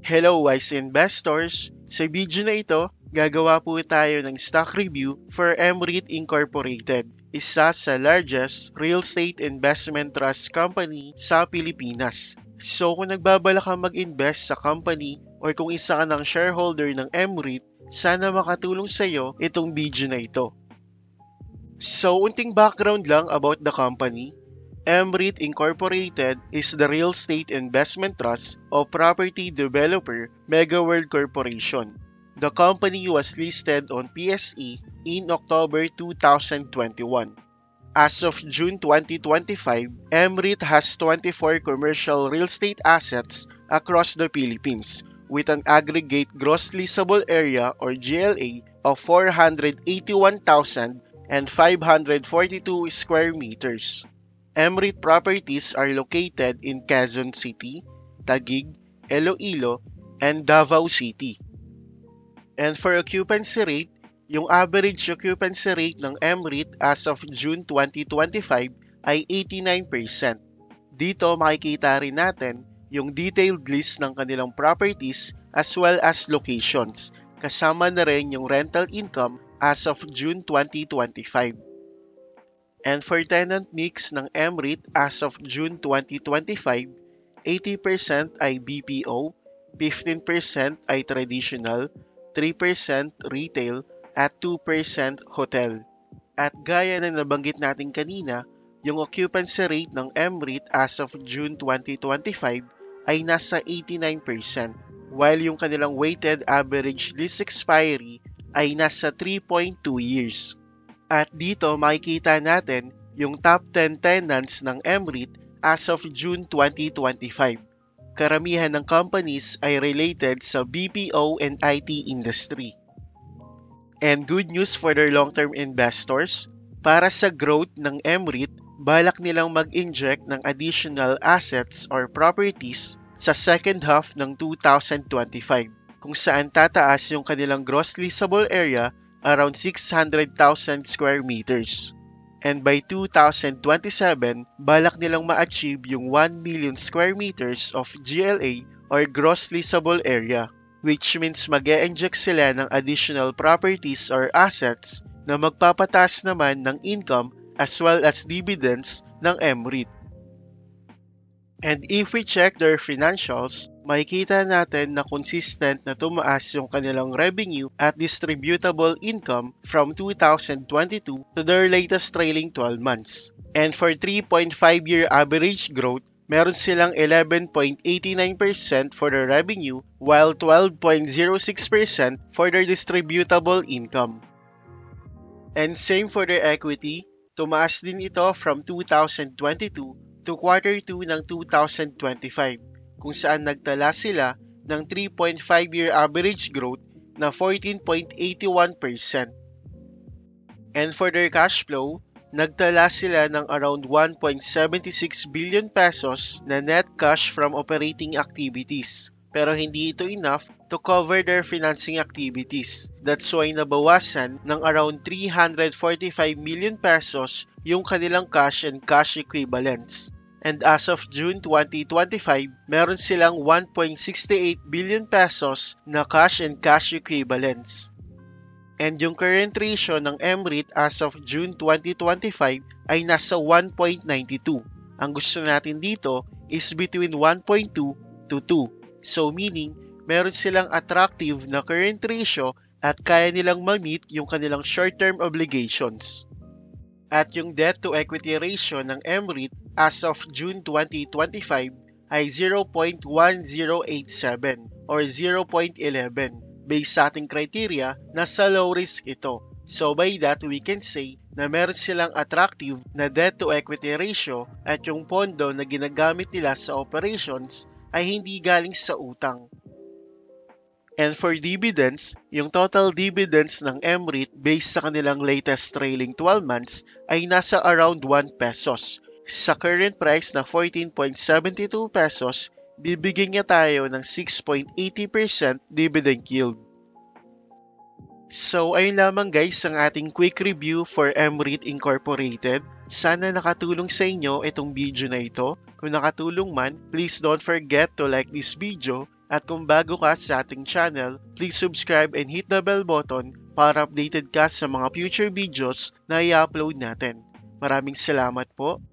Hello wise investors! Sa video na ito, gagawa po tayo ng stock review for MREIT Incorporated, isa sa largest real estate investment trust company sa Pilipinas. So kung nagbabala ka mag-invest sa company or kung isa ka ng shareholder ng MREIT, sana makatulong sa iyo itong video na ito. So unting background lang about the company. MREIT Incorporated is the real estate investment trust of property developer MegaWorld Corporation. The company was listed on PSE in October 2021. As of June 2025, MREIT has 24 commercial real estate assets across the Philippines with an aggregate gross leasable area or GLA of 481,542 square meters. MREIT properties are located in Quezon City, Taguig, Iloilo, and Davao City. And for occupancy rate, yung average occupancy rate ng MREIT as of June 2025 ay 89%. Dito makikita rin natin yung detailed list ng kanilang properties as well as locations. Kasama na rin yung rental income as of June 2025. And for tenant mix ng MREIT as of June 2025, 80% ay BPO, 15% ay traditional, 3% retail, at 2% hotel. At gaya na nabanggit natin kanina, yung occupancy rate ng MREIT as of June 2025 ay nasa 89%, while yung kanilang weighted average lease expiry ay nasa 3.2 years. At dito makikita natin yung top 10 tenants ng MREIT as of June 2025. Karamihan ng companies ay related sa BPO and IT industry. And good news for their long-term investors, para sa growth ng MREIT, balak nilang mag-inject ng additional assets or properties sa second half ng 2025, kung saan tataas yung kanilang gross leasable area around 600,000 square meters. And by 2027, balak nilang ma-achieve yung 1 million square meters of GLA or gross leasable area, which means mag-e-inject sila ng additional properties or assets na magpapataas naman ng income as well as dividends ng MREIT. And if we check their financials, makikita natin na consistent na tumaas yung kanilang revenue at distributable income from 2022 to their latest trailing 12 months. And for 3.5-year average growth, meron silang 11.89% for their revenue while 12.06% for their distributable income. And same for their equity, tumaas din ito from 2022 to quarter 2 ng 2025, kung saan nagtala sila ng 3.5-year average growth na 14.81%. And for their cash flow, nagtala sila ng around 1.76 billion pesos na net cash from operating activities. Pero hindi ito enough to cover their financing activities. That's why nabawasan ng around 345 million pesos yung kanilang cash and cash equivalents. And as of June 2025, meron silang 1.68 billion pesos na cash and cash equivalents. And yung current ratio ng MREIT as of June 2025 ay nasa 1.92. Ang gusto natin dito is between 1.2 to 2. So meaning, meron silang attractive na current ratio at kaya nilang ma-meet yung kanilang short-term obligations. At yung debt-to-equity ratio ng MREIT as of June 2025 ay 0.1087 or 0.11 based sa ating criteria na sa low risk ito. So by that, we can say na meron silang attractive na debt-to-equity ratio at yung pondo na ginagamit nila sa operations ay hindi galing sa utang. And for dividends, yung total dividends ng MREIT based sa kanilang latest trailing 12 months ay nasa around 1 pesos. Sa current price na 14.72 pesos, bibigyan niya tayo ng 6.80% dividend yield. So ayun lamang guys ang ating quick review for MREIT Incorporated. Sana nakatulong sa inyo itong video na ito. Kung nakatulong man, please don't forget to like this video at kung bago ka sa ating channel, please subscribe and hit the bell button para updated ka sa mga future videos na i-upload natin. Maraming salamat po.